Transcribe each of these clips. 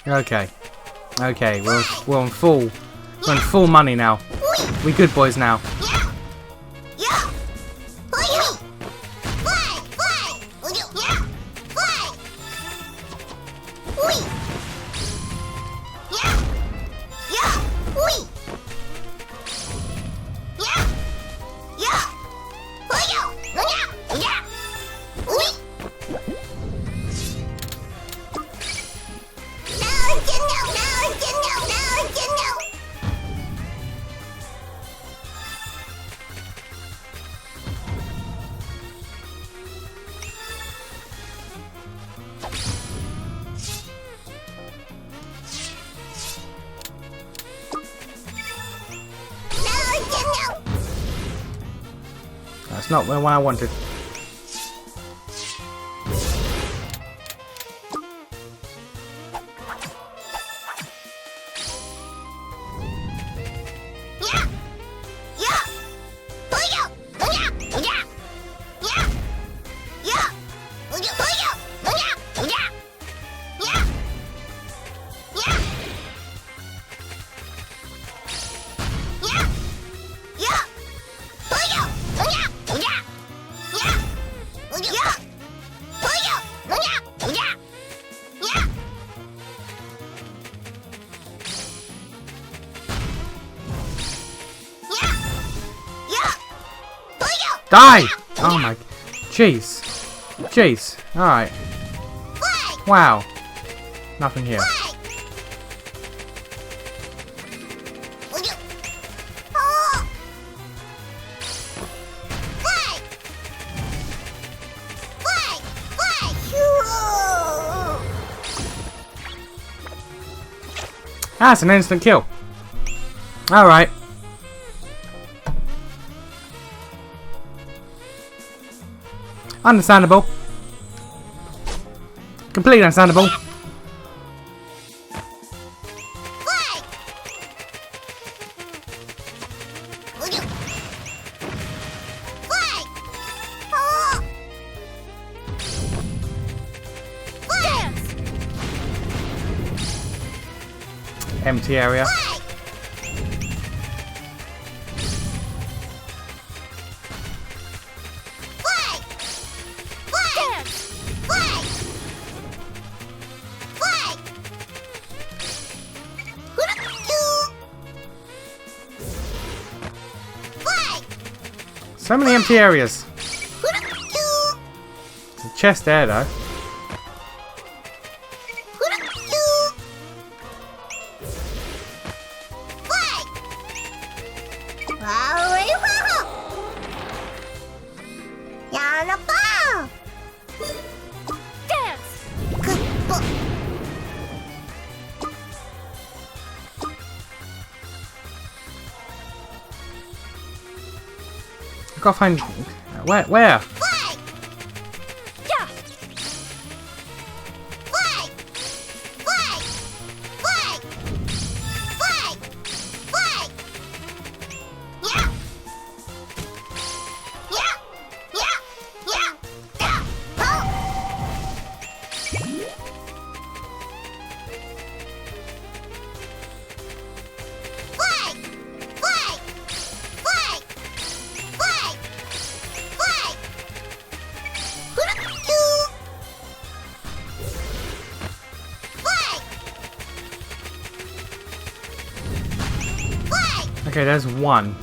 Okay. Okay, we're on full money now. We good boys now. That's not the one I wanted. Die! Oh my... Jeez. Jeez. Alright. Wow. Nothing here. That's an instant kill. Alright. Understandable. Completely understandable. Empty area. So many empty areas. There's a chest there though. Gotta find where? Okay, there's one.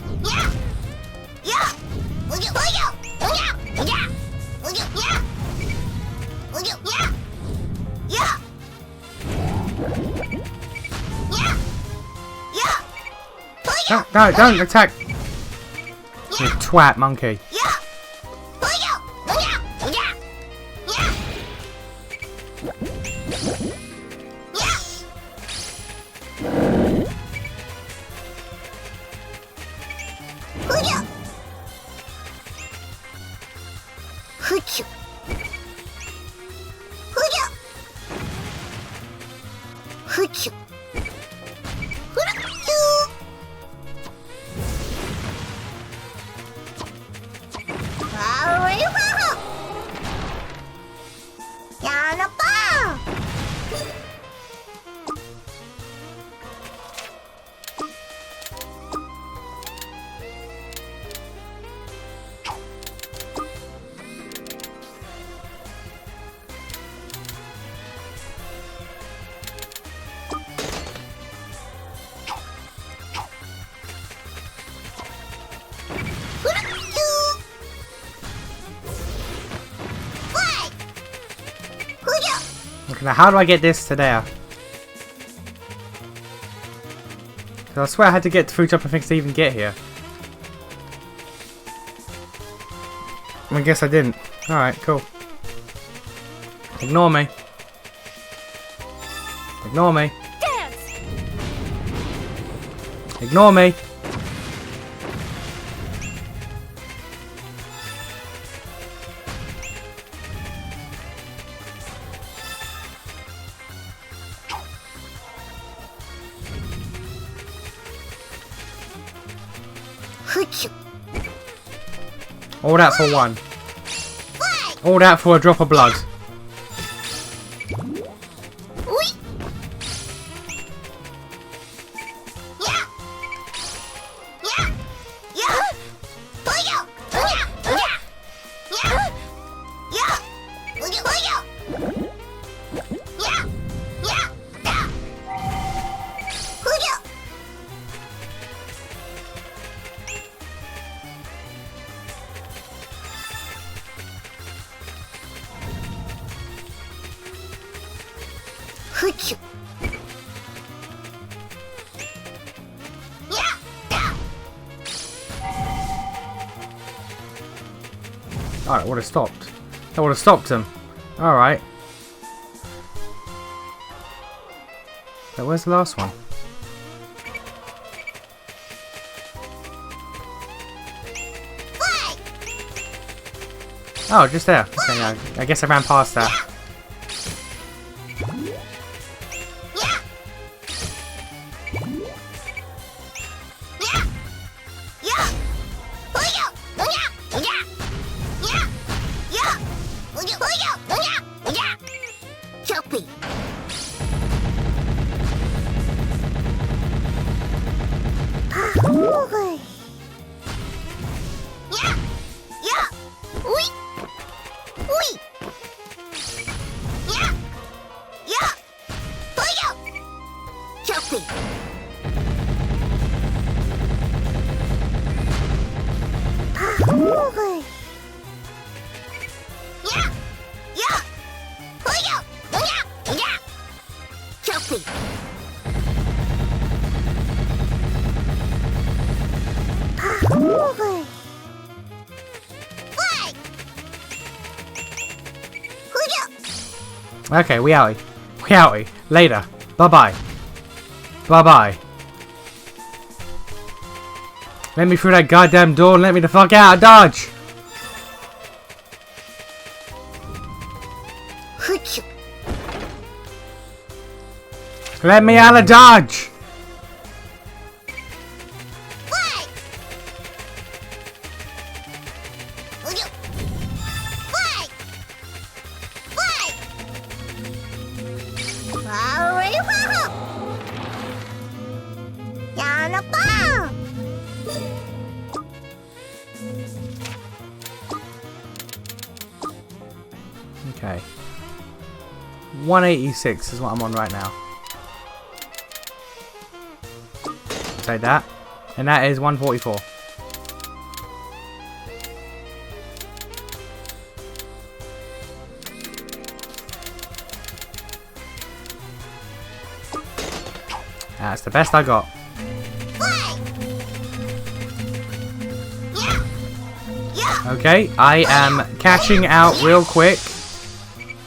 No, don't attack! You twat monkey. Okay, now how do I get this to there? 'Cause I swear I had to get through jumping things to even get here. I guess I didn't. Alright, cool. Ignore me. Ignore me. Dance. Ignore me. All that for one. All that for a drop of blood. Alright, would have stopped. That would have stopped him. Alright. So where's the last one? Oh, just there. Okay, yeah, I guess I ran past that. Okay, we outie. We outie. Later. Bye-bye. Bye-bye. Let me through that goddamn door and let me the fuck out. Dodge! Let me out of Dodge! Okay. 186 is what I'm on right now. Take that. And that is 144. That's the best I got. Okay, I am catching out real quick.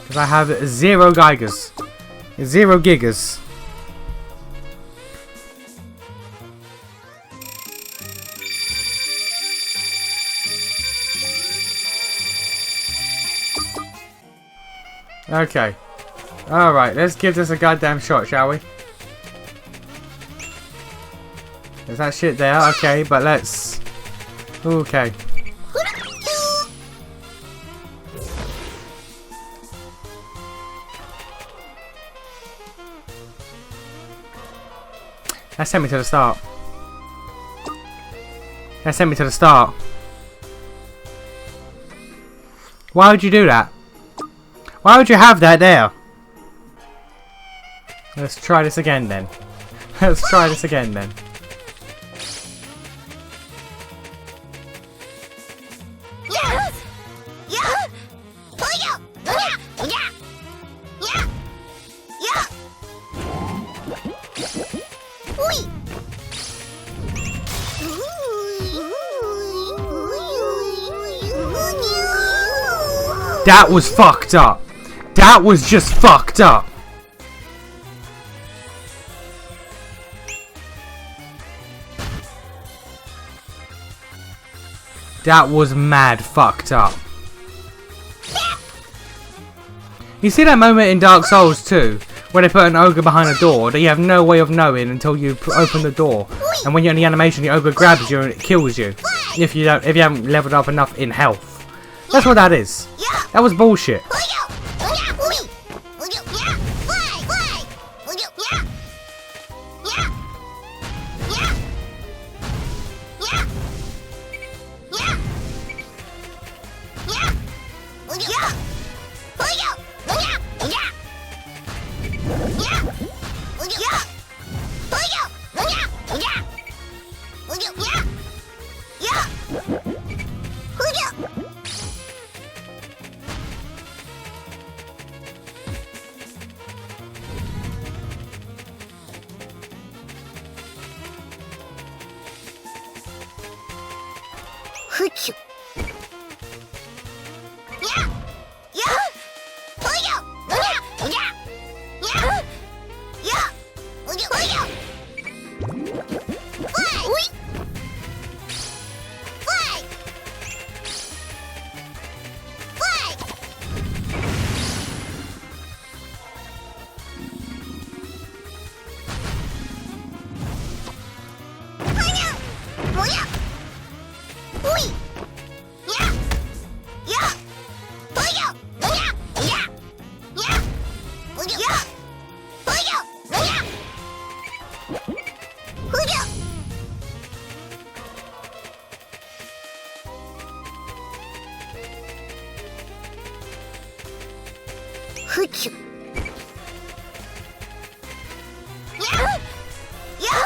Because I have 0 gigas. 0 gigas. Okay. Alright, let's give this a goddamn shot, shall we? There's that shit there, okay, but let's... Okay. That sent me to the start. That sent me to the start. Why would you do that? Why would you have that there? Let's try this again then. Let's try this again then. That was fucked up. That was just fucked up. That was mad fucked up. You see that moment in Dark Souls 2, where they put an ogre behind a door that you have no way of knowing until you open the door, and when you're in the animation, the ogre grabs you and it kills you if you haven't leveled up enough in health. That's what that is. That was bullshit.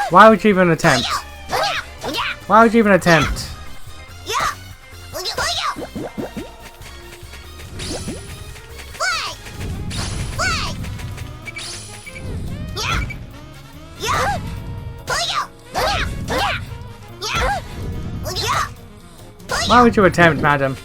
Why would you even attempt? Why would you even attempt? Why would you attempt, madam?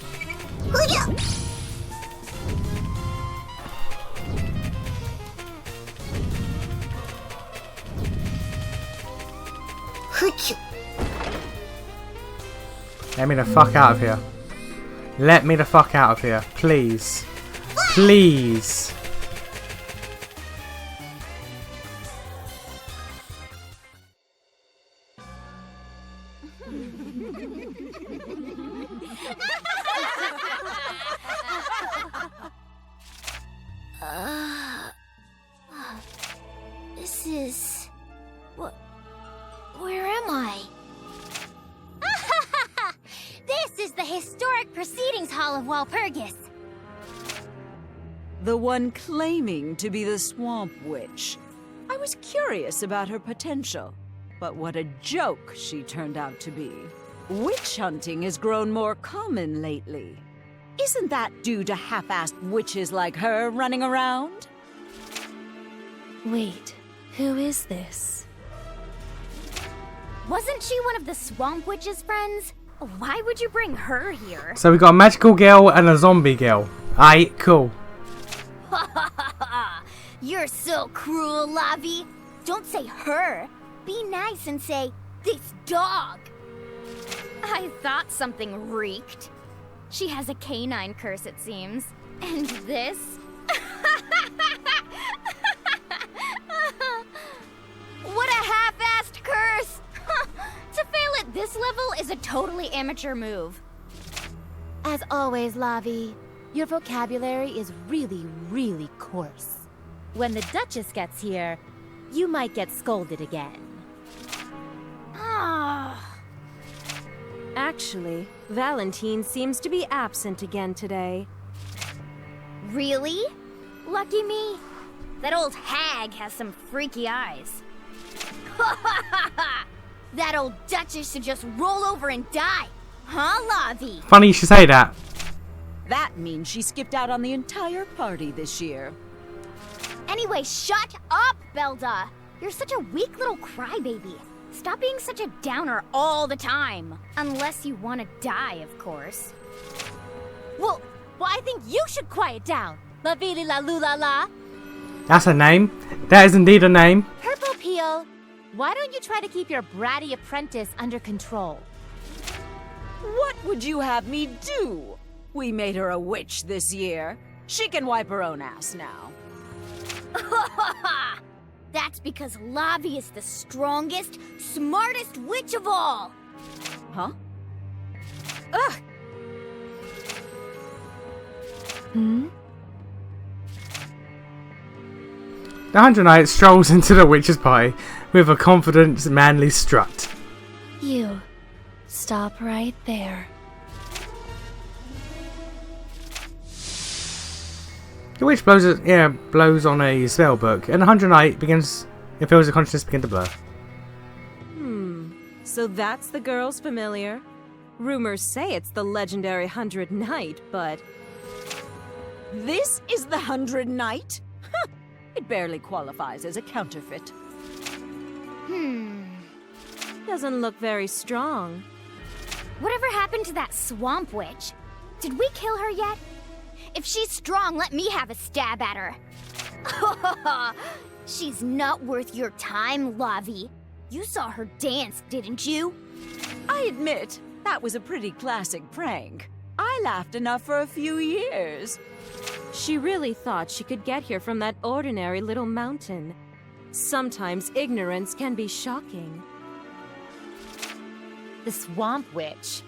Let me the fuck out of here. Let me the fuck out of here. Please. Please. This is... Where am I? This is the Historic Proceedings Hall of Walpurgis. The one claiming to be the Swamp Witch. I was curious about her potential, but what a joke she turned out to be. Witch hunting has grown more common lately. Isn't that due to half-assed witches like her running around? Wait, who is this? Wasn't she one of the Swamp Witch's friends? Why would you bring her here? So we got a magical girl and a zombie girl. Aight, cool. You're so cruel, Lavi. Don't say her. Be nice and say, this dog. I thought something reeked. She has a canine curse, it seems. And this? What a half-assed curse! To fail at this level is a totally amateur move. As always, Lavi, your vocabulary is really, really coarse. When the Duchess gets here, you might get scolded again. Actually, Valentine seems to be absent again today. Really? Lucky me. That old hag has some freaky eyes. That old Duchess should just roll over and die. Huh, Lavi? Funny you should say that. That means she skipped out on the entire party this year. Anyway, shut up, Belda. You're such a weak little crybaby. Stop being such a downer all the time. Unless you want to die, of course. Well, Well, I think you should quiet down. La Vili La Lula La. That's a name. That is indeed a name. Purple Peel, why don't you try to keep your bratty apprentice under control? What would you have me do? We made her a witch this year. She can wipe her own ass now. That's because Lavi is the strongest, smartest witch of all. Huh? Ugh! Hmm? The 100 Knight strolls into the witch's party with a confident, manly strut. You, stop right there. The witch blows on a spell book, and the 100 Knight feels the consciousness begin to blur. So that's the girl's familiar. Rumors say it's the legendary 100 Knight, but... This is the 100 Knight? Huh. It barely qualifies as a counterfeit. doesn't look very strong. Whatever happened to that swamp witch? Did we kill her yet? If she's strong, let me have a stab at her. She's not worth your time, Lavi. You saw her dance, didn't you? I admit, that was a pretty classic prank. I laughed enough for a few years. She really thought she could get here from that ordinary little mountain. Sometimes ignorance can be shocking. The Swamp Witch.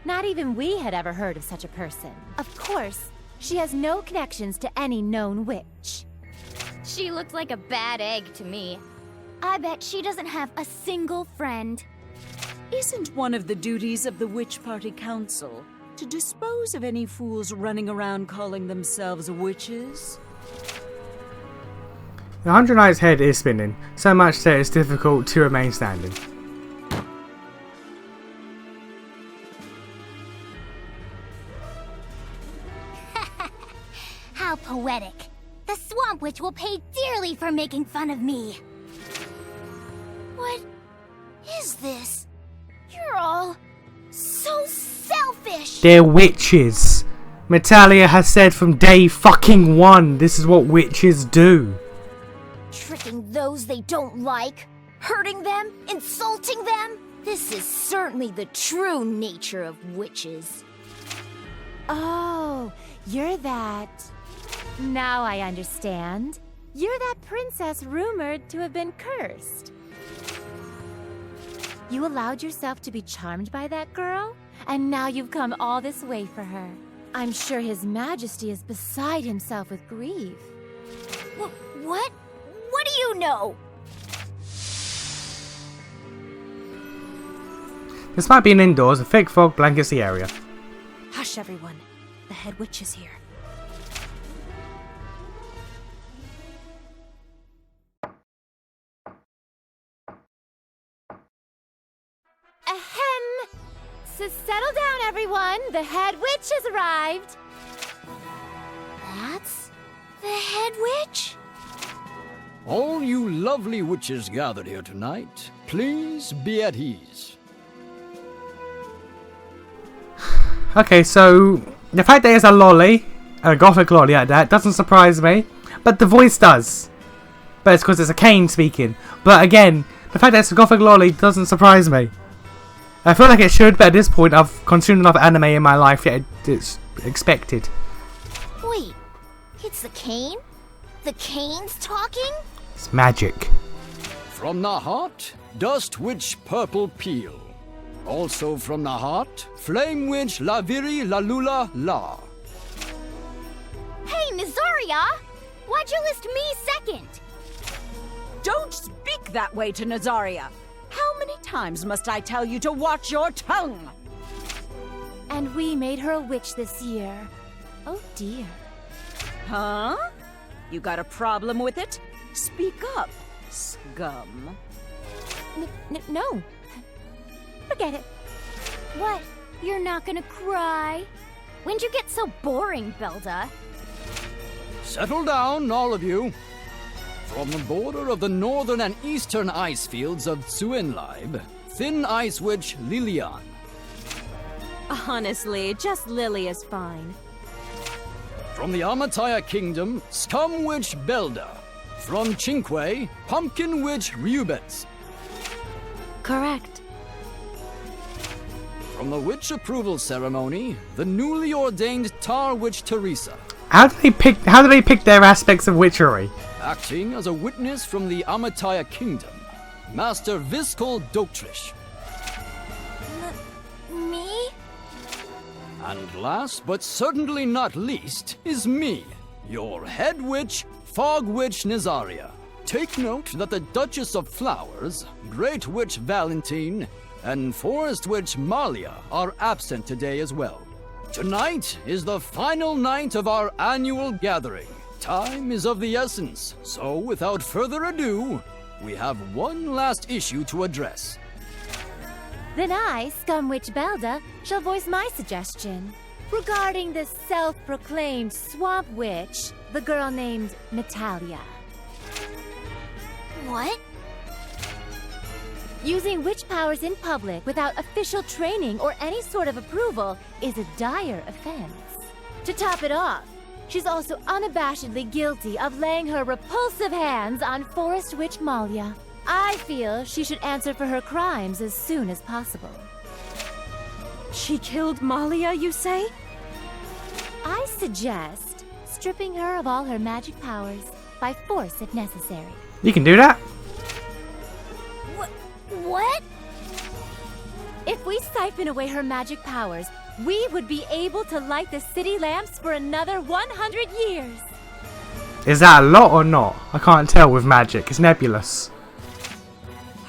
Not even we had ever heard of such a person. Of course, she has no connections to any known witch. She looked like a bad egg to me. I bet she doesn't have a single friend. Isn't one of the duties of the Witch Party Council to dispose of any fools running around calling themselves witches? The 100 Knight's head is spinning, so much that it's difficult to remain standing. How poetic. The Swamp Witch will pay dearly for making fun of me. What is this? You're all so selfish. They're witches. Metallia has said from day fucking one, this is what witches do. Tricking those they don't like, hurting them, insulting them. This is certainly the true nature of witches. Oh, you're that... Now I understand. You're that princess rumored to have been cursed. You allowed yourself to be charmed by that girl, and now you've come all this way for her. I'm sure His Majesty is beside himself with grief. What? What do you know? Despite being indoors, a thick fog blankets the area. Hush, everyone. The head witch is here. Ahem! So settle down, everyone. The head witch has arrived. That's the head witch? All you lovely witches gathered here tonight, please be at ease. Okay, so the fact that it's a lolly, a gothic lolly like that, doesn't surprise me. But the voice does. But it's because it's a cane speaking. But again, the fact that it's a gothic lolly doesn't surprise me. I feel like it should, but at this point I've consumed enough anime in my life that it's expected. Wait, it's the cane? The cane's talking? It's magic. From the heart, Dust Witch Purple Peel. Also from the heart, Flame Witch Laviri Lalula La. Hey, Nazaria! Why'd you list me second? Don't speak that way to Nazaria! How many times must I tell you to watch your tongue? And we made her a witch this year. Oh dear. Huh? You got a problem with it? Speak up, scum. No. Forget it. What? You're not gonna cry? When'd you get so boring, Belda? Settle down, all of you. From the border of the northern and eastern ice fields of Tsuenlaib, Thin Ice Witch Lilian. Honestly, just Lily is fine. From the Amataya Kingdom, Scum Witch Belda. From Chinque, Pumpkin Witch Rubens. Correct. From the Witch Approval Ceremony, the newly ordained Tar Witch Teresa. How do they pick their aspects of witchery? Acting as a witness from the Amataya Kingdom, Master Viscal Dotrish. Me? And last but certainly not least is me, your head witch, Fog Witch Nazaria. Take note that the Duchess of Flowers, Great Witch Valentine, and Forest Witch Malia are absent today as well. Tonight is the final night of our annual gathering. Time is of the essence, so without further ado, we have one last issue to address. Then I, Scum Witch Belda, shall voice my suggestion. Regarding this self-proclaimed swamp witch, the girl named Metallia. What? Using witch powers in public without official training or any sort of approval is a dire offense. To top it off, she's also unabashedly guilty of laying her repulsive hands on Forest Witch Malia. I feel she should answer for her crimes as soon as possible. She killed Malia, you say? I suggest stripping her of all her magic powers, by force if necessary. You can do that? What? If we siphon away her magic powers, we would be able to light the city lamps for another 100 years. Is that a lot or not? I can't tell with magic. It's nebulous.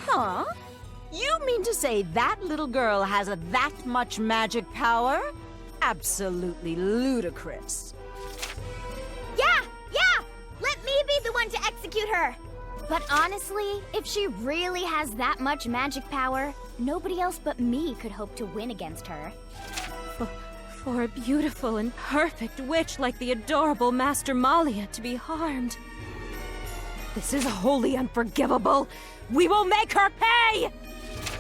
Huh? You mean to say that little girl has that much magic power? Absolutely ludicrous. Yeah! Let me be the one to execute her! But honestly, if she really has that much magic power, nobody else but me could hope to win against her. For a beautiful and perfect witch like the adorable Master Malia to be harmed. This is wholly unforgivable. We will make her pay!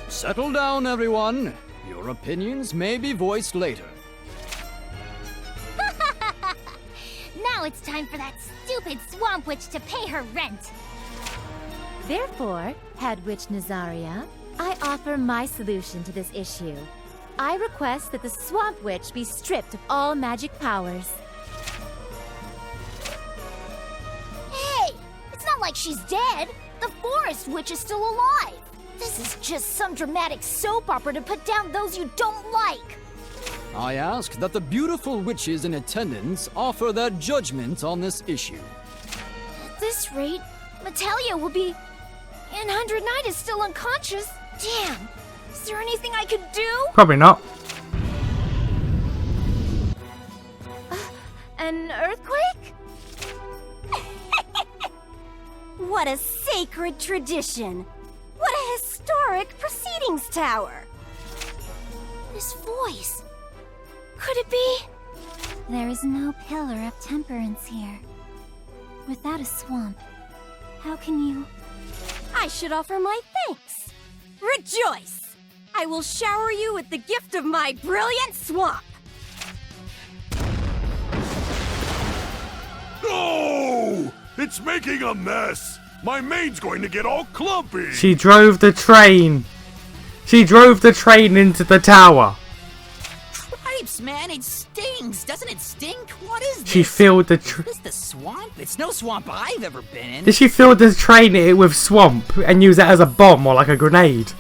Settle down, everyone. Your opinions may be voiced later. Now it's time for that stupid swamp witch to pay her rent. Therefore, Head Witch Nazaria, I offer my solution to this issue. I request that the Swamp Witch be stripped of all magic powers. Hey! It's not like she's dead. The Forest Witch is still alive. This is just some dramatic soap opera to put down those you don't like. I ask that the beautiful witches in attendance offer their judgment on this issue. At this rate, Metallia will be... And 100 Knight is still unconscious. Damn. Is there anything I could do? Probably not. An earthquake? What a sacred tradition. What a historic proceedings tower. This voice. Could it be? There is no pillar of temperance here. Without a swamp, how can you... I should offer my thanks. Rejoice! I will shower you with the gift of my brilliant swamp. No! It's making a mess! My mane's going to get all clumpy! She drove the train. She drove the train into the tower. Cripes, man, it stings. Doesn't it stink? What is this? She filled the Is this the swamp? It's no swamp I've ever been in. Did she fill the train with swamp and use it as a bomb or like a grenade?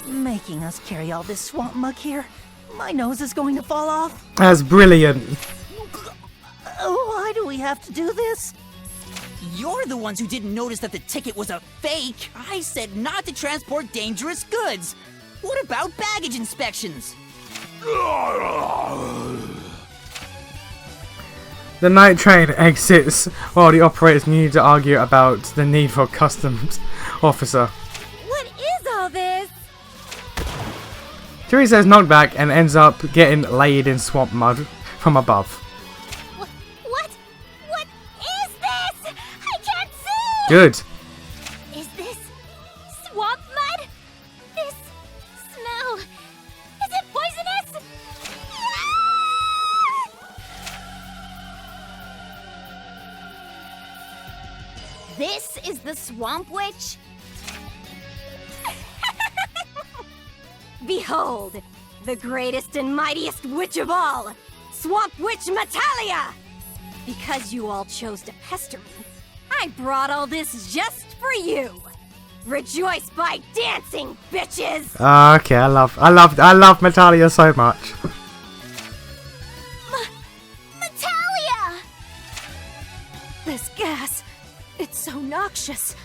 Making us carry all this swamp muck here. My nose is going to fall off. That's brilliant. Why do we have to do this? You're the ones who didn't notice that the ticket was a fake. I said not to transport dangerous goods. What about baggage inspections? The night train exits while the operators need to argue about the need for a customs officer. What is all this? Teresa is knocked back and ends up getting laid in swamp mud from above. What? What is this? I can't see! Good. Is this swamp mud? This smell. Is it poisonous? This is the Swamp Witch? Behold, the greatest and mightiest witch of all, Swamp Witch Metallia! Because you all chose to pester me, I brought all this just for you. Rejoice by dancing, bitches! Okay, I love Metallia so much. Metallia! This gas, it's so noxious.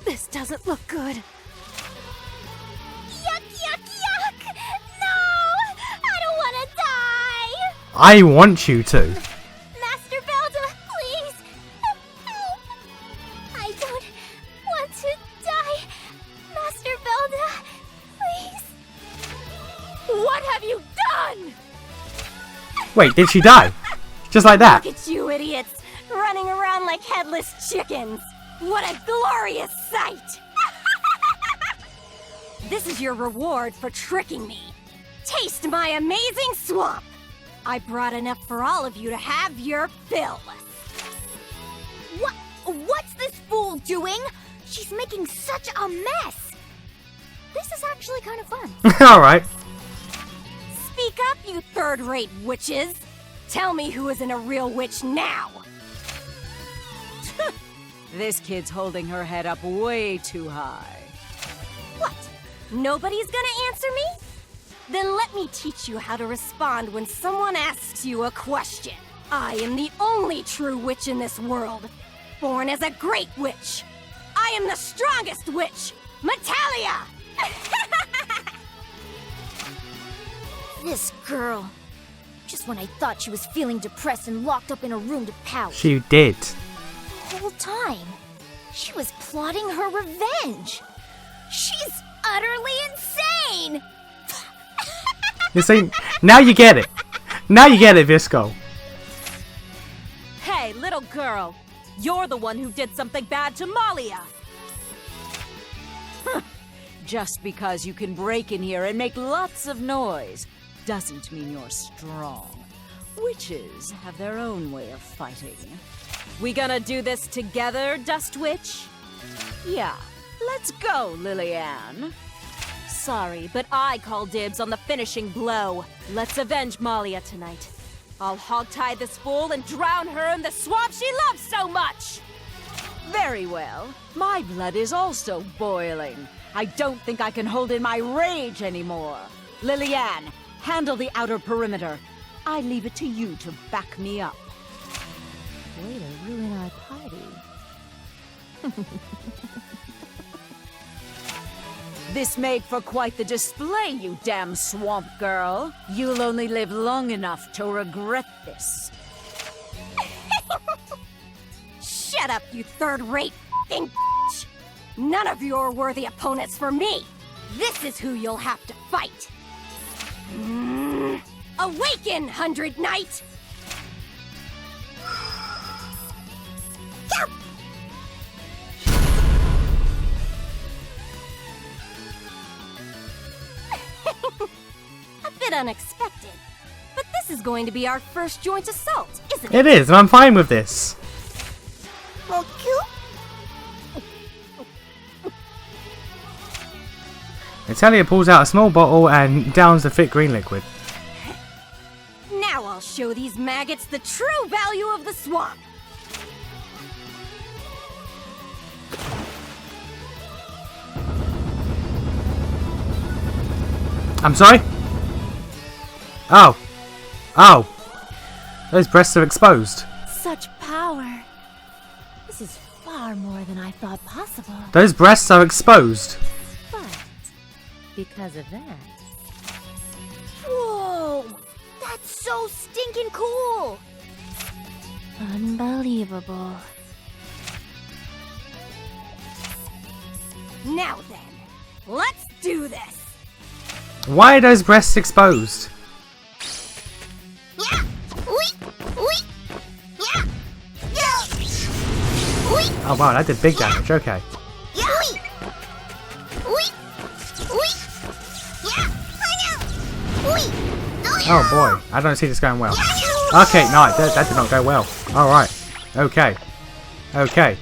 This doesn't look good. Yuck, yuck, yuck! No! I don't want to die! I want you to. Master Velda, please! Help! I don't want to die! Master Velda, please! What have you done? Wait, did she die? Just like that? Look at you idiots, running around like headless chickens. What a glorious sight! This is your reward for tricking me. Taste my amazing swamp. I brought enough for all of you to have your fill. What's this fool doing? She's making such a mess! This is actually kind of fun. Alright. Speak up, you third-rate witches. Tell me who isn't a real witch now. This kid's holding her head up way too high. What? Nobody's gonna answer me? Then let me teach you how to respond when someone asks you a question. I am the only true witch in this world, born as a great witch. I am the strongest witch, Metallia! This girl. Just when I thought she was feeling depressed and locked up in a room to pout. She did. The whole time, she was plotting her revenge. She's utterly insane! You see, now you get it. Now you get it, Visco. Hey, little girl, you're the one who did something bad to Malia. Just because you can break in here and make lots of noise doesn't mean you're strong. Witches have their own way of fighting. We gonna do this together, Dust Witch? Yeah, let's go, Lillian. Sorry, but I call dibs on the finishing blow. Let's avenge Malia tonight. I'll hogtie this fool and drown her in the swamp she loves so much! Very well. My blood is also boiling. I don't think I can hold in my rage anymore. Lillian, handle the outer perimeter. I leave it to you to back me up. Way to ruin our party. This made for quite the display, you damn swamp girl. You'll only live long enough to regret this. Shut up, you third-rate f***ing bitch! None of you are worthy opponents for me! This is who you'll have to fight! Awaken, 100 Knight! A bit unexpected, but this is going to be our first joint assault, isn't it? It is, and I'm fine with this. Metallia pulls out a small bottle and downs the thick green liquid. Now I'll show these maggots the true value of the swamp. I'm sorry? Oh. Oh. Those breasts are exposed. Such power. This is far more than I thought possible. Those breasts are exposed. But because of that, Whoa! That's so stinking cool! unbelievable. Now then, let's do this. Why are those breasts exposed? Yeah! Yeah! Yeah! Oh wow, that did big damage, okay. Yeah! Oh boy, I don't see this going well. Okay, no, that did not go well. Alright. Okay. Okay.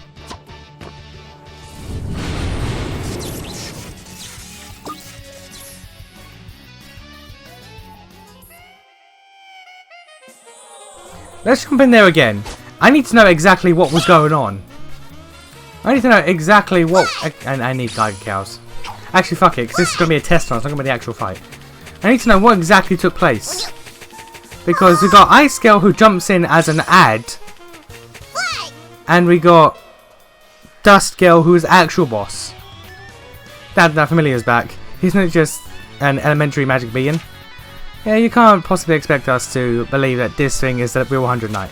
Let's jump in there again. I need to know exactly what was going on. I need to know exactly what... And I need Geiger cows. Actually, fuck it, because this is going to be a test run. It's not going to be the actual fight. I need to know what exactly took place. Because we got Ice Girl who jumps in as an ad. And we got Dust Girl who is actual boss. That Familiar's back. He's not just an elementary magic being. Yeah, you can't possibly expect us to believe that this thing is the real 100 Knight.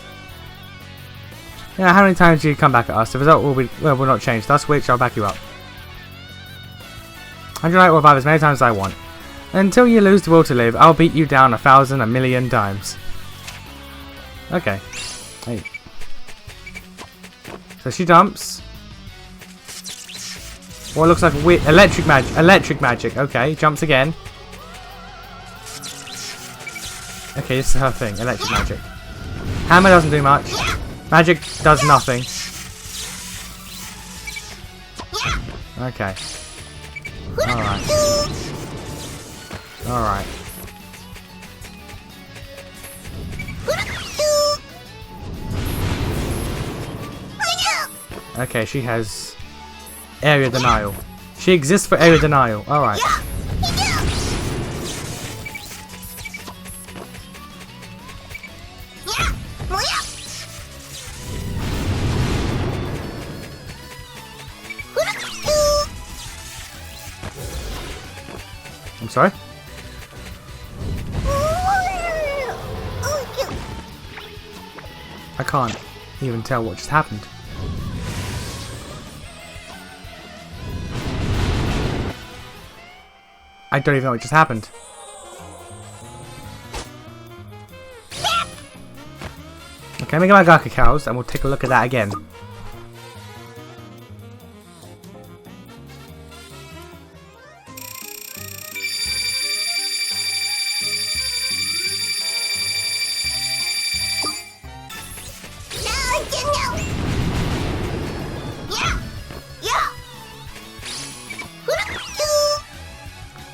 Yeah, how many times do you come back at us? The result will not change. Dust Witch, I'll back you up. 100 Knight will revive as many times as I want. Until you lose the will to live, I'll beat you down 1,000, 1,000,000 times. Okay. Hey. So she dumps. What looks like electric magic. Electric magic. Okay, jumps again. Okay, this is her thing. Electric magic. Hammer doesn't do much. Magic does nothing. Okay. Alright. Alright. Okay, she has area denial. She exists for area denial. Alright. I'm sorry? I can't even tell what just happened. I don't even know what just happened. Okay, let me get my Gaka cows and we'll take a look at that again.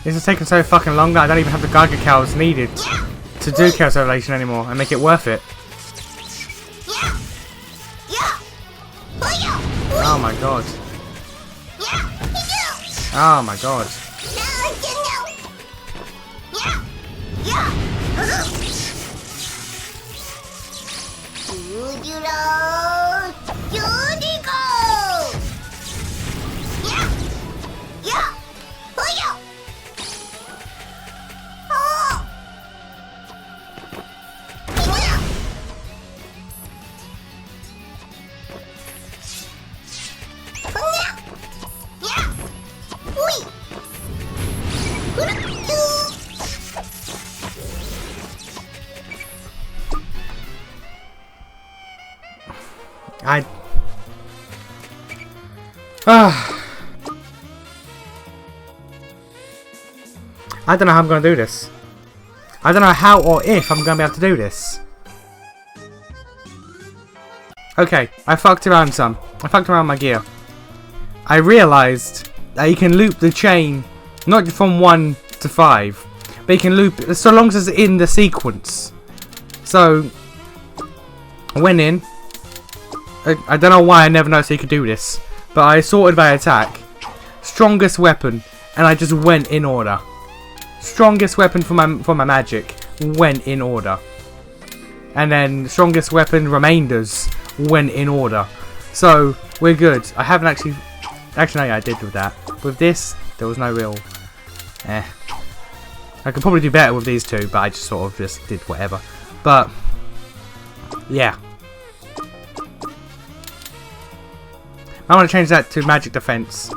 This is taking so fucking long that I don't even have the Geiger cows needed to do Chaos Revelation anymore and make it worth it. Oh my god. Oh my god. I don't know how I'm going to do this. I don't know how or if I'm going to be able to do this. Okay, I fucked around some. I fucked around my gear. I realised that you can loop the chain not from 1 to 5, but you can loop it so long as it's in the sequence. So, I went in. I don't know why I never noticed you could do this, but I sorted by attack, strongest weapon, and I just went in order. Strongest weapon for my magic went in order, and then strongest weapon remainders went in order. So we're good. I haven't actually no, yeah, I did with that. With this, there was no real. I could probably do better with these two, but I just sort of just did whatever. But yeah. I want to change that to magic defense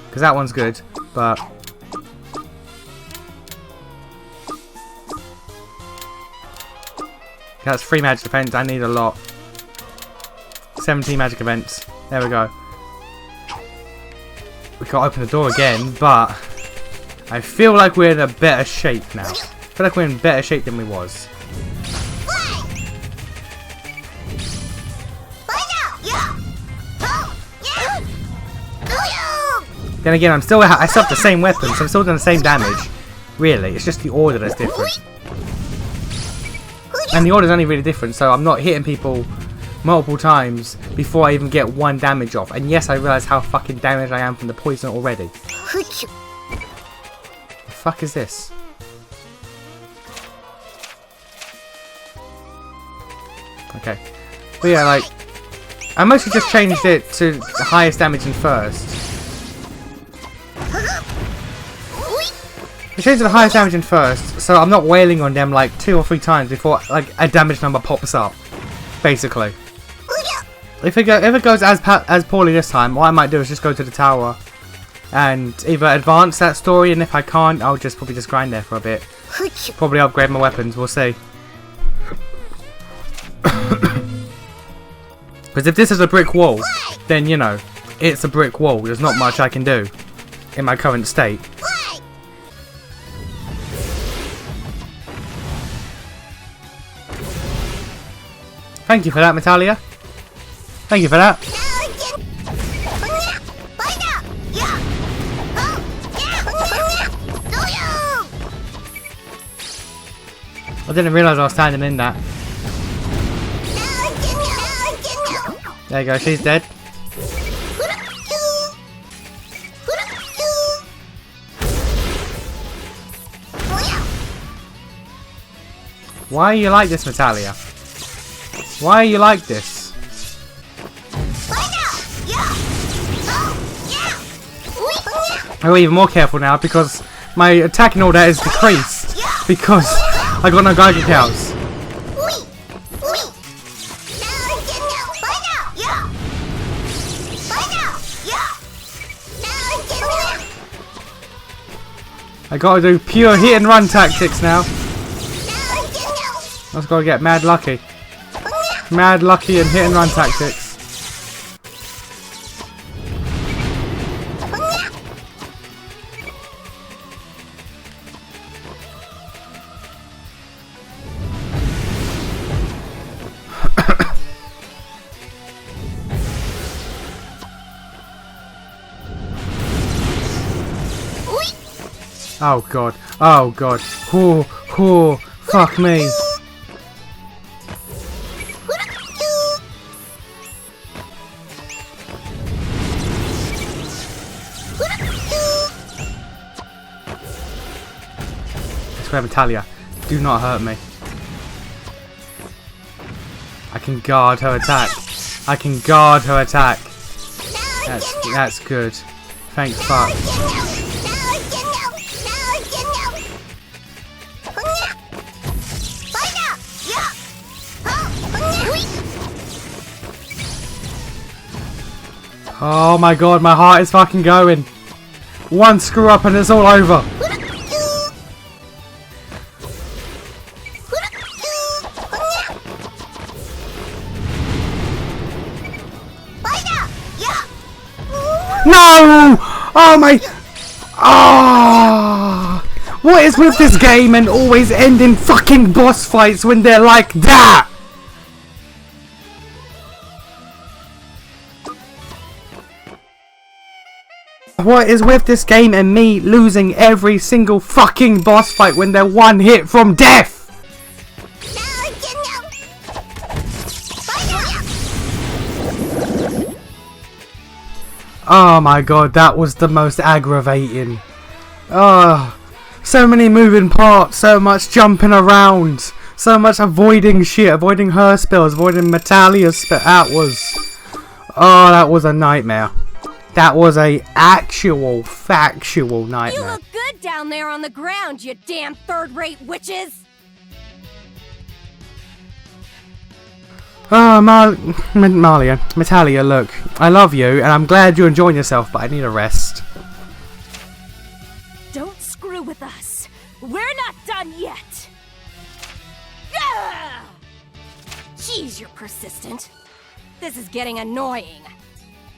because that one's good, but that's 3 magic defense. I need a lot. 17 magic events. There we go. We can't open the door again, but I feel like we're in a better shape now. I feel like we're in better shape than we was. Then again, I still have the same weapon, so I'm still doing the same damage. Really, it's just the order that's different. And the order's only really different, so I'm not hitting people multiple times before I even get 1 damage off. And yes, I realise how fucking damaged I am from the poison already. The fuck is this? Okay. But yeah, like, I mostly just changed it to the highest damage in first. I changed to the highest damage in first, so I'm not wailing on them like 2 or 3 times before like a damage number pops up. Basically. If it goes as poorly this time, what I might do is just go to the tower and either advance that story, and if I can't, I'll probably just grind there for a bit. Probably upgrade my weapons, we'll see. Because if this is a brick wall, then you know, it's a brick wall. There's not much I can do in my current state. Thank you for that, Metallia. Thank you for that. I didn't realise I was standing in that. There you go, she's dead. Why are you like this, Metallia? Why are you like this? I got even more careful now because my attacking order is decreased because I got no Geiger counts. I gotta do pure hit and run tactics now. I just gotta get mad lucky. Mad lucky and hit and run tactics. Oh god. Oh god. Oh, fuck me. I swear, Metallia, do not hurt me. I can guard her attack. I can guard her attack. That's good. Thank fuck. Oh my god, my heart is fucking going. One screw up and it's all over. No! Oh my... Ah! What is with this game and always ending fucking boss fights when they're like that? What is with this game and me losing every single fucking boss fight when they're one hit from death? Oh my god, that was the most aggravating. Oh, so many moving parts, so much jumping around, so much avoiding shit, avoiding her spells, avoiding Metallia's spell. That was a nightmare. That was a actual, factual nightmare. You look good down there on the ground, you damn third-rate witches! Oh, Metallia, look, I love you, and I'm glad you're enjoying yourself, but I need a rest. Don't screw with us. We're not done yet. Yeah! Jeez, you're persistent. This is getting annoying.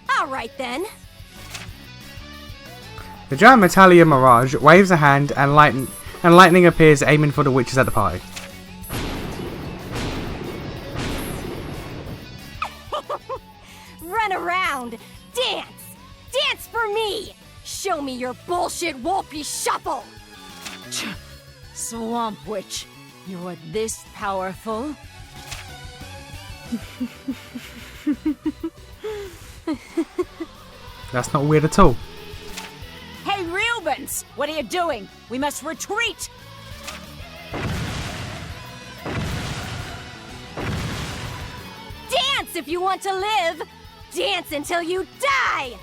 All right, then. The giant Metallia Mirage waves a hand, and lightning appears, aiming for the witches at the party. Run around! Dance! Dance for me! Show me your bullshit wolfy shuffle! Swamp Witch, You're this powerful? That's not weird at all. Hey, Rubens! What are you doing? We must retreat! Dance if you want to live! Dance until you die!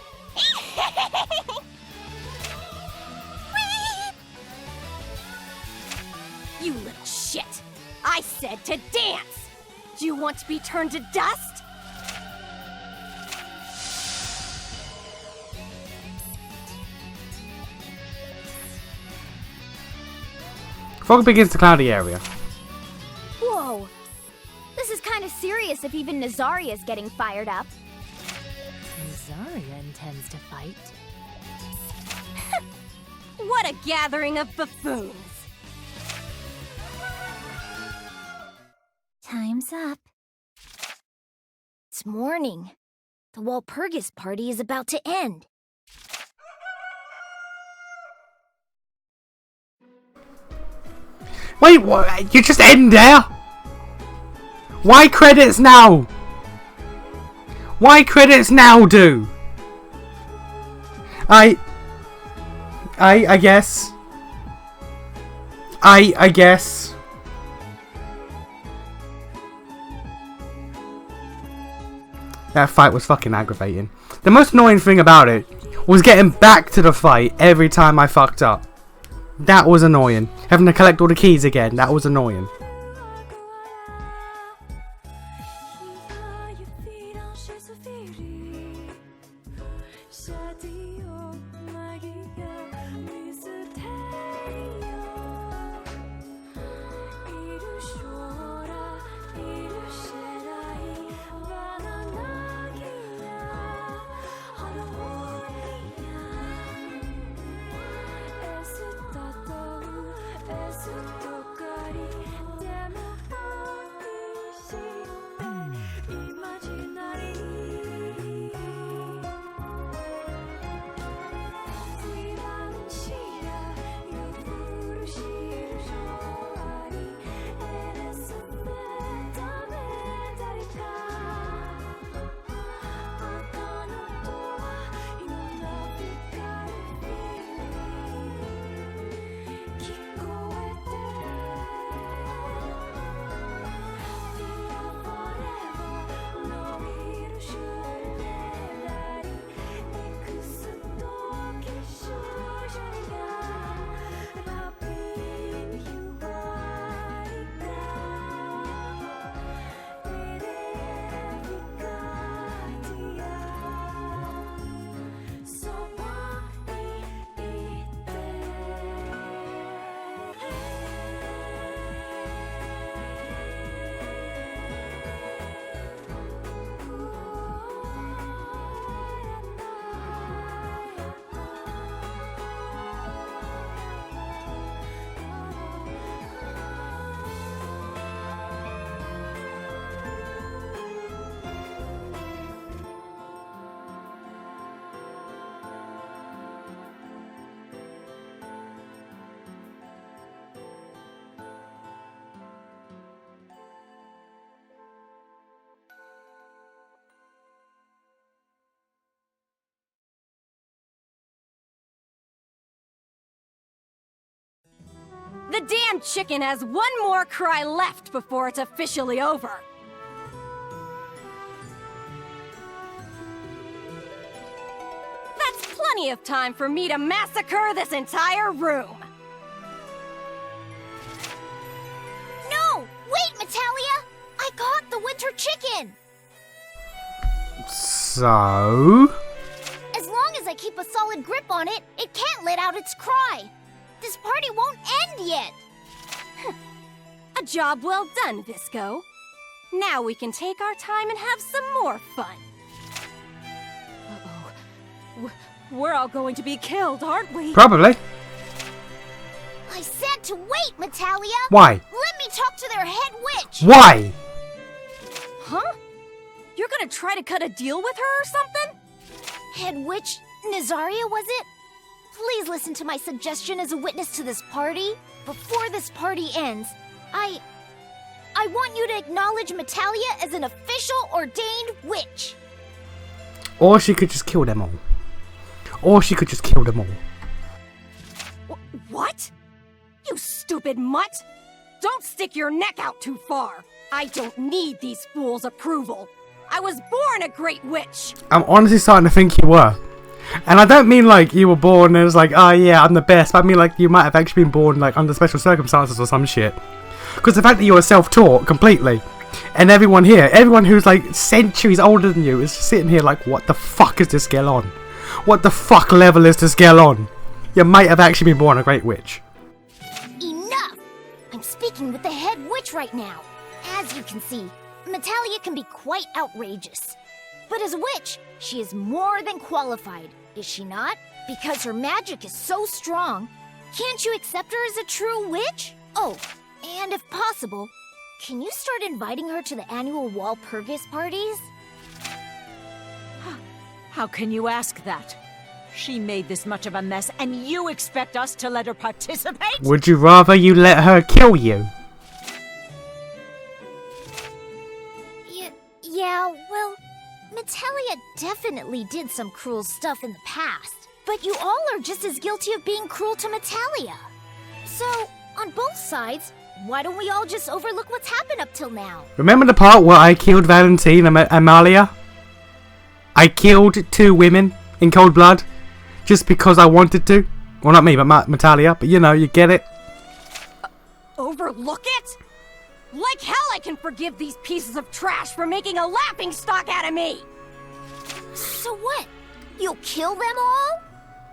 You little shit! I said to dance! Do you want to be turned to dust? Fog begins the cloudy area. Whoa. This is kind of serious if even Nazaria's getting fired up. Zaria intends to fight. What a gathering of buffoons! Time's up. It's morning. The Walpurgis party is about to end. Wait, what? You just end there? Why credits now? Why credits now, do? I guess. I guess. That fight was fucking aggravating. The most annoying thing about it was getting back to the fight every time I fucked up. That was annoying. Having to collect all the keys again, that was annoying. The damn chicken has one more cry left before it's officially over. That's plenty of time for me to massacre this entire room. No! Wait, Metallia! I got the winter chicken! So? As long as I keep a solid grip on it, it can't let out its cry. This party won't end yet! A job well done, Visco. Now we can take our time and have some more fun. Uh-oh. We're all going to be killed, aren't we? Probably. I said to wait, Metallia! Why? Let me talk to their head witch! Why? Huh? You're gonna try to cut a deal with her or something? Head witch Nazaria, was it? Please listen to my suggestion as a witness to this party. Before this party ends, I want you to acknowledge Metallia as an official ordained witch. Or she could just kill them all. Or she could just kill them all. What? You stupid mutt! Don't stick your neck out too far. I don't need these fools' approval. I was born a great witch. I'm honestly starting to think you were. And I don't mean like you were born and it's like, oh yeah, I'm the best. But I mean like you might have actually been born like under special circumstances or some shit. Because the fact that you were self-taught completely, and everyone here, everyone who's like centuries older than you is sitting here like, what the fuck is this girl on? What the fuck level is this girl on? You might have actually been born a great witch. Enough! I'm speaking with the head witch right now. As you can see, Metallia can be quite outrageous. But as a witch, she is more than qualified, is she not? Because her magic is so strong, can't you accept her as a true witch? Oh, and if possible, can you start inviting her to the annual Walpurgis parties? How can you ask that? She made this much of a mess, and you expect us to let her participate? Would you rather you let her kill you? Yeah, well, Metallia definitely did some cruel stuff in the past. But you all are just as guilty of being cruel to Metallia. So, on both sides, why don't we all just overlook what's happened up till now? Remember the part where I killed Valentine and Amalia? I killed 2 women in cold blood just because I wanted to. Well, not me, but Metallia. But you know, you get it. Overlook it? Like hell I can forgive these pieces of trash for making a laughingstock out of me! So what? You'll kill them all?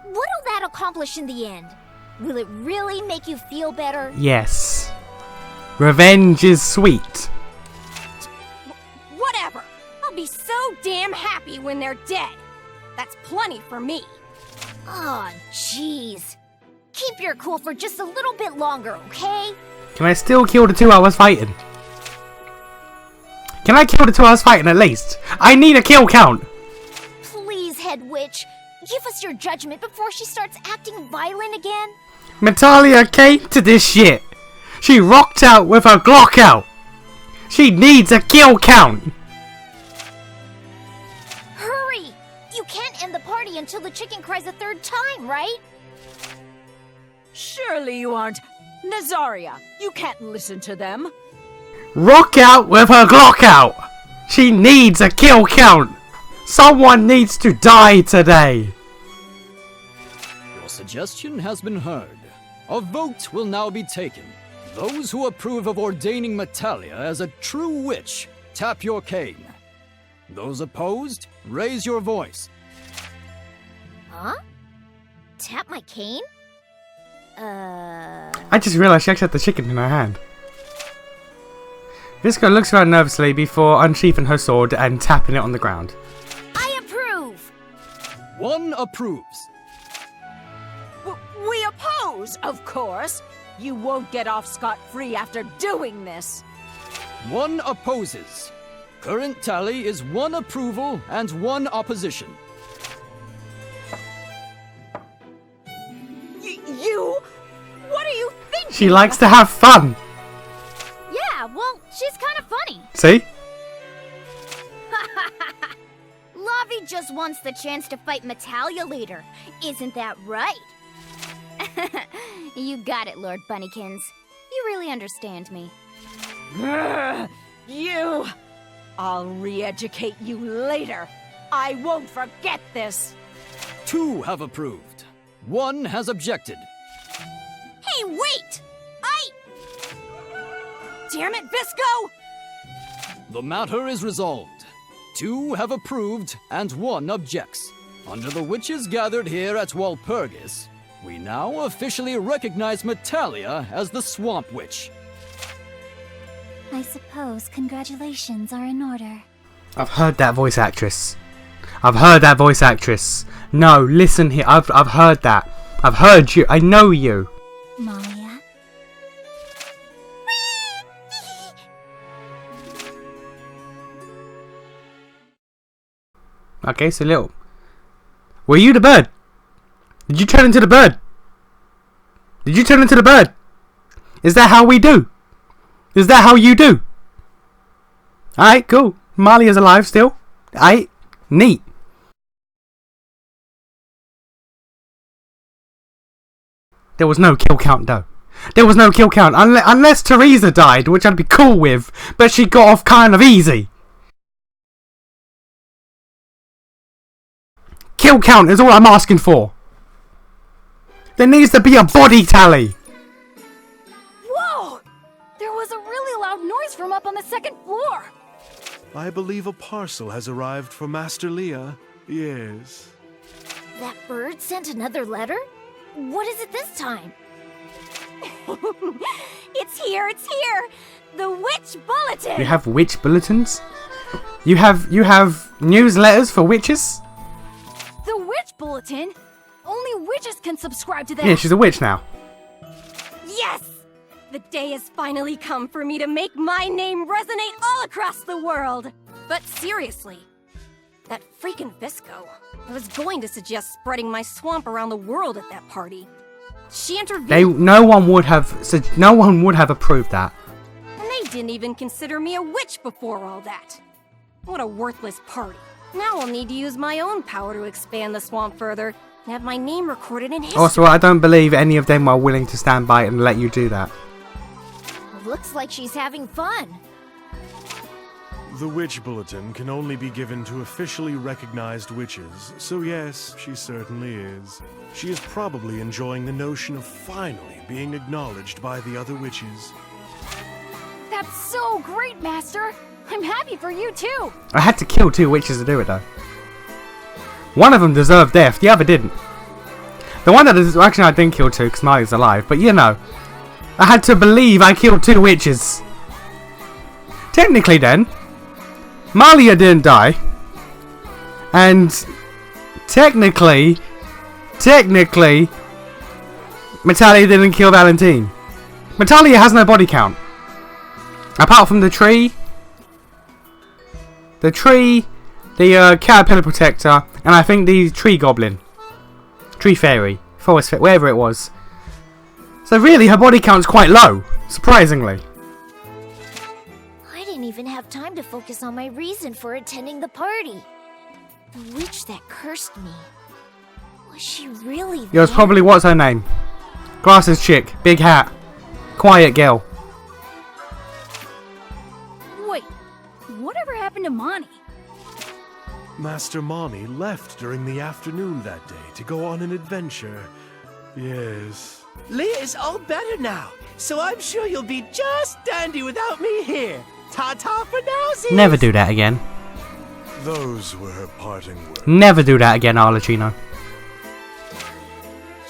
What'll that accomplish in the end? Will it really make you feel better? Yes. Revenge is sweet. Whatever! I'll be so damn happy when they're dead. That's plenty for me. Aw, jeez. Keep your cool for just a little bit longer, okay? Can I still kill the 2 I was fighting? Can I kill the 2 I was fighting at least? I need a kill count! Please, Head Witch, give us your judgment before she starts acting violent again. Metallia came to this shit. She rocked out with her Glock out. She needs a kill count. Hurry! You can't end the party until the chicken cries a 3rd time, right? Surely you aren't. Nazaria, you can't listen to them. Rock out with her Glock out. She needs a kill count. Someone needs to die today. Your suggestion has been heard. A vote will now be taken. Those who approve of ordaining Metallia as a true witch, tap your cane. Those opposed, raise your voice. Huh? Tap my cane? I just realised she actually had the chicken in her hand. This girl looks around nervously before unsheathing her sword and tapping it on the ground. I approve! 1 approves. We oppose, of course. You won't get off scot-free after doing this. 1 opposes. Current tally is 1 approval and 1 opposition. You? What are you thinking? She likes to have fun. Yeah, well, she's kind of funny. See? Lavi just wants the chance to fight Metallia later. Isn't that right? You got it, Lord Bunnykins. You really understand me. You! I'll re-educate you later. I won't forget this. 2 have approved. 1 has objected. Hey, wait! Damn it, Visco! The matter is resolved. 2 have approved and 1 objects. Under the witches gathered here at Walpurgis, we now officially recognize Metallia as the Swamp Witch. I suppose congratulations are in order. I've heard that voice actress. I've heard that voice actress. No, listen here. I've heard that. I've heard you. I know you. Malia? Okay, so little. Were you the bird? Did you turn into the bird? Did you turn into the bird? Is that how we do? Is that how you do? Alright, cool. Marley is alive still. Alright, neat. There was no kill count though. There was no kill count unless Teresa died, which I'd be cool with, but she got off kind of easy. Kill count is all I'm asking for. There needs to be a body tally. Whoa! There was a really loud noise from up on the second floor. I believe a parcel has arrived for Master Leah. Yes. That bird sent another letter? What is it this time? It's here, it's here! The Witch Bulletin! You have witch bulletins? You have newsletters for witches? The Witch Bulletin? Only witches can subscribe to that! Yeah, she's a witch now. Yes! The day has finally come for me to make my name resonate all across the world! But seriously, that freaking Visco. I was going to suggest spreading my swamp around the world at that party. She intervened. No one would have approved that. And they didn't even consider me a witch before all that. What a worthless party. Now I'll need to use my own power to expand the swamp further and have my name recorded in history. Also, I don't believe any of them are willing to stand by and let you do that. Looks like she's having fun. The Witch Bulletin can only be given to officially recognized witches, so yes, she certainly is. She is probably enjoying the notion of finally being acknowledged by the other witches. That's so great, Master! I'm happy for you too! I had to kill 2 witches to do it though. One of them deserved death, the other didn't. The one that is actually I didn't kill 2 because Marley's alive, but you know. I had to believe I killed 2 witches. Technically then, Malia didn't die. And technically, Metallia didn't kill Valentine. Metallia has no body count. Apart from the tree, the caterpillar protector, and I think the tree goblin. Tree fairy. Forest fairy, wherever it was. So really, her body count's quite low, surprisingly. I didn't even have time to focus on my reason for attending the party. The witch that cursed me. Was she really there? It was probably, what's her name? Glasses chick, big hat, quiet girl. Wait, whatever happened to Monty? Master Mani left during the afternoon that day to go on an adventure. Yes. Leah is all better now, so I'm sure you'll be just dandy without me here. Ta-ta for nowsies! Never do that again. Those were her parting words. Never do that again, Arlecchino.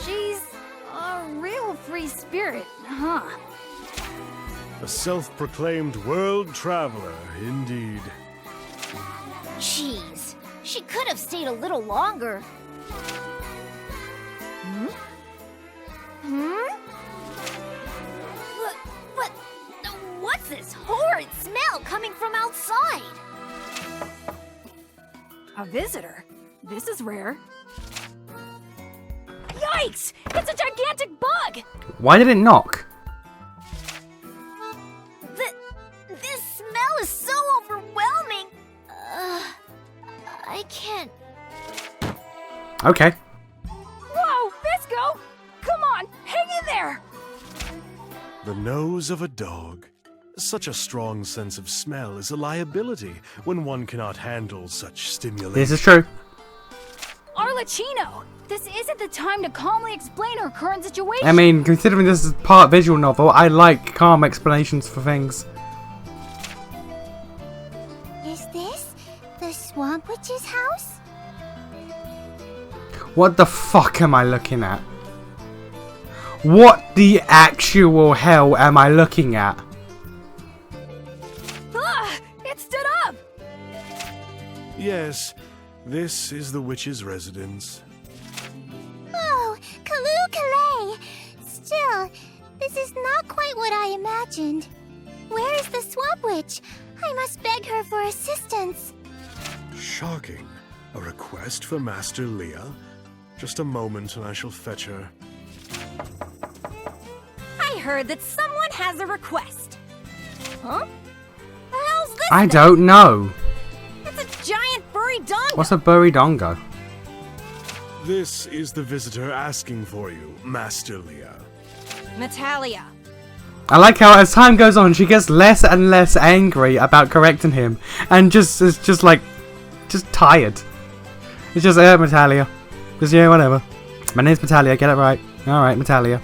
She's a real free spirit, huh? A self-proclaimed world traveler, indeed. Jeez, she could have stayed a little longer. What's this horrid smell coming from outside? A visitor? This is rare. Yikes! It's a gigantic bug! Why did it knock? This smell is so overwhelming. I can't. Okay. Whoa, Visco! Come on, hang in there! The nose of a dog. Such a strong sense of smell is a liability when one cannot handle such stimulation. This is true. Arlecchino! This isn't the time to calmly explain her current situation! I mean, considering this is part visual novel, I like calm explanations for things. Is this the Swamp Witch's house? What the fuck am I looking at? What the actual hell am I looking at? Ah! It stood up! Yes, this is the witch's residence. Oh, Kaloo-Kalay! Still, this is not quite what I imagined. Where is the Swamp Witch? I must beg her for assistance. Shocking. A request for Master Leah? Just a moment and I shall fetch her. I heard that someone has a request. Huh? The hell's this? I thing? don't know. It's a giant furry dongo. What's a buried dongo? This is the visitor asking for you, Master Leah. Metallia. I like how as time goes on, she gets less and less angry about correcting him, and just is just tired. It's just Metallia. Just yeah, whatever. My name's Metallia. Get it right. All right, Metallia.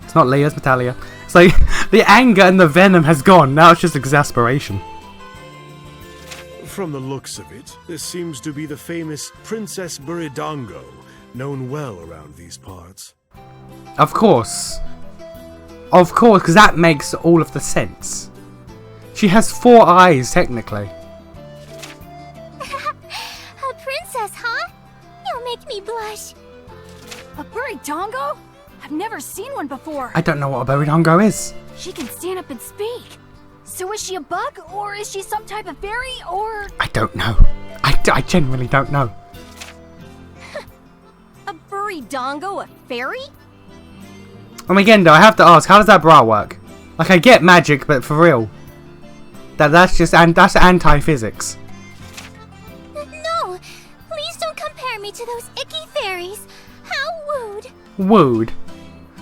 It's not Leah, it's Metallia. It's like the anger and the venom has gone. Now it's just exasperation. From the looks of it, this seems to be the famous Princess Buridongo, known well around these parts. Of course. Of course, because that makes all of the sense. She has 4 eyes, technically. A princess, huh? You'll make me blush. A furry dongo? I've never seen one before. I don't know what a buried hongo is. She can stand up and speak. So is she a bug, or is she some type of fairy, or... I don't know. I genuinely don't know. A furry dongo, a fairy? Again, though, I have to ask, how does that bra work? Like, I get magic, but for real. That's just that's anti-physics. No, please don't compare me to those icky fairies. How wooed. Wooed.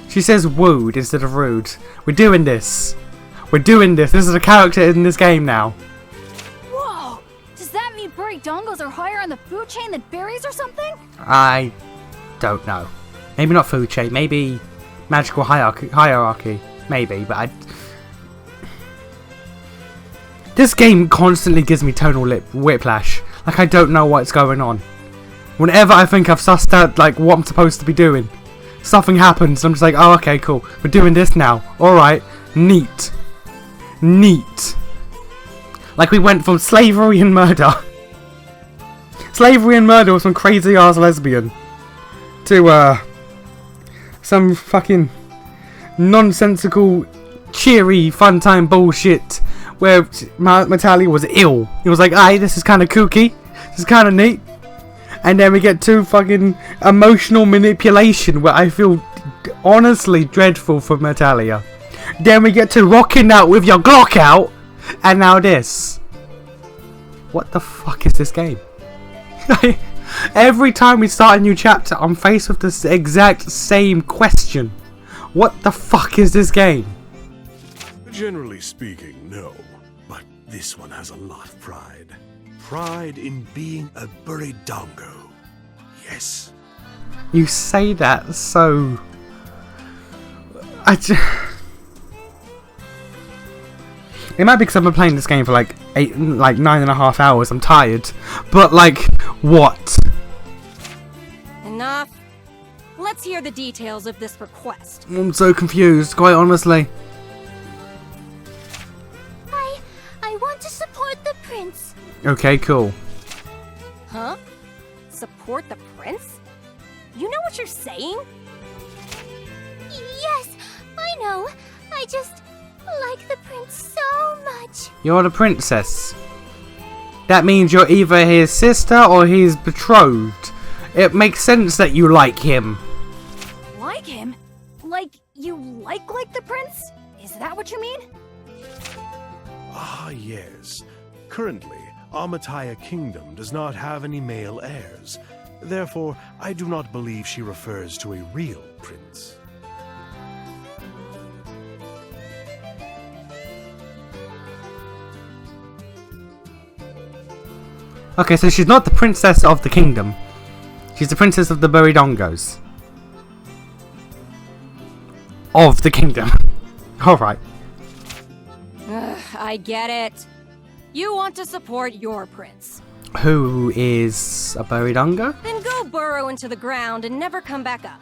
She says wooed instead of rude. We're doing this. We're doing this. This is a character in this game now. Whoa! Does that mean furry dongos are higher on the food chain than fairies or something? I don't know. Maybe not food chain. Maybe magical hierarchy. Maybe, but this game constantly gives me tonal whiplash. Like, I don't know what's going on. Whenever I think I've sussed out, like, what I'm supposed to be doing, something happens. I'm just like, oh, okay, cool. We're doing this now. Alright. Neat. Neat. Like, we went from slavery and murder. Slavery and murder with some crazy ass lesbian. To, some fucking nonsensical, cheery, fun time bullshit. Where Metallia was ill. He was like, aye, this is kind of kooky. This is kind of neat. And then we get to fucking emotional manipulation where I feel honestly dreadful for Metallia. Then we get to rocking out with your Glock out. And now this. What the fuck is this game? Every time we start a new chapter, I'm faced with this exact same question. What the fuck is this game? Generally speaking, no. But this one has a lot of pride. Pride in being a buridongo. Yes. You say that so... It might be because I've been playing this game for like 9.5 hours. I'm tired. But like, what? Enough. Let's hear the details of this request. I'm so confused, quite honestly. I want to support the prince. Okay, cool. Huh? Support the prince? You know what you're saying? Yes, I know. I just like the prince so much. You're the princess. That means you're either his sister or his betrothed. It makes sense that you like him. Like him? Like you like the prince? Is that what you mean? Ah, yes. Currently, Metallia Kingdom does not have any male heirs. Therefore, I do not believe she refers to a real prince. Okay, so she's not the princess of the kingdom. She's the princess of the Buridongos. Of the kingdom. Alright. I get it. You want to support your prince. Who is a Buridongo? Then go burrow into the ground and never come back up.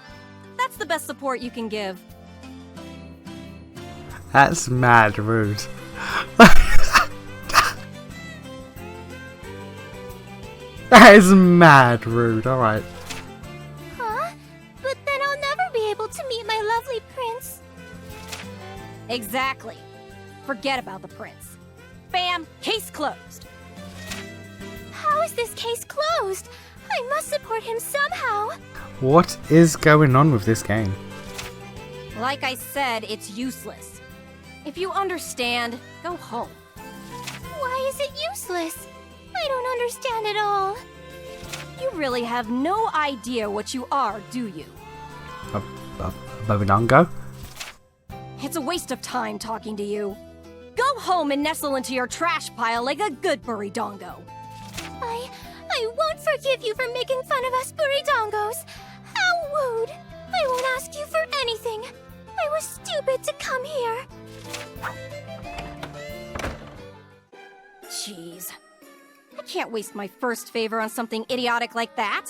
That's the best support you can give. That's mad rude. That is mad rude, alright. Huh? But then I'll never be able to meet my lovely prince. Exactly. Forget about the prince. Bam! Case closed. How is this case closed? I must support him somehow. What is going on with this game? Like I said, it's useless. If you understand, go home. Why is it useless? I don't understand at all. You really have no idea what you are, do you? Bobodongo? It's a waste of time talking to you. Go home and nestle into your trash pile like a good buridongo. I won't forgive you for making fun of us buridongos. How rude. I won't ask you for anything. I was stupid to come here. Jeez. I can't waste my first favor on something idiotic like that.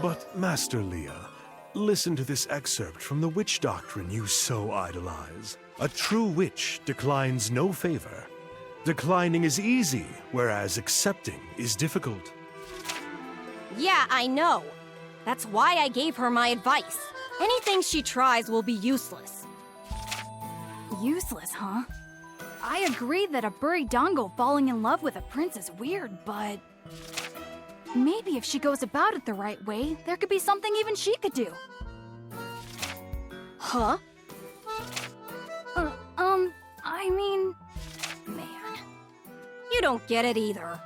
But, Master Leah, listen to this excerpt from the witch doctrine you so idolize. A true witch declines no favor. Declining is easy, whereas accepting is difficult. Yeah, I know. That's why I gave her my advice. Anything she tries will be useless. Useless, huh? I agree that a buridongo falling in love with a prince is weird, but maybe if she goes about it the right way, there could be something even she could do. Huh? I mean, Man, you don't get it either.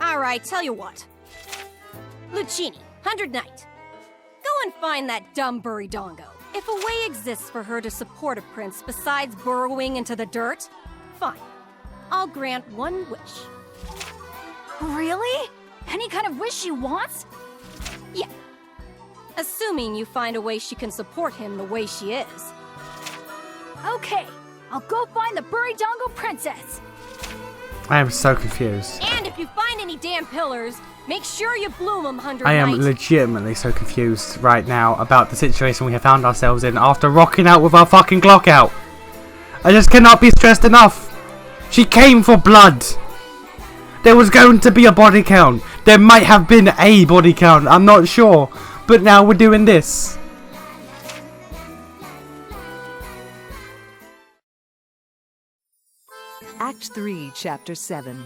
Alright, tell you what. Lucini, 100 Knight. Go and find that dumb buridongo. If a way exists for her to support a prince besides burrowing into the dirt, fine. I'll grant one wish. really? Any kind of wish she wants? Yeah. Assuming you find a way she can support him the way she is. Okay, I'll go find the buridongo princess. I am so confused. And if you find any damn pillars, make sure you bloom them, 100 I am Knight. legitimately so confused right now about the situation we have found ourselves in after rocking out with our fucking clock out. I just cannot be stressed enough. She came for blood. There was going to be a body count. There might have been a body count, I'm not sure. But now we're doing this. Act 3, Chapter 7.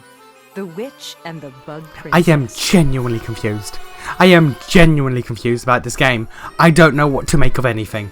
The Witch and the Bug I Princess. am genuinely confused. I am genuinely confused about this game. I don't know what to make of anything.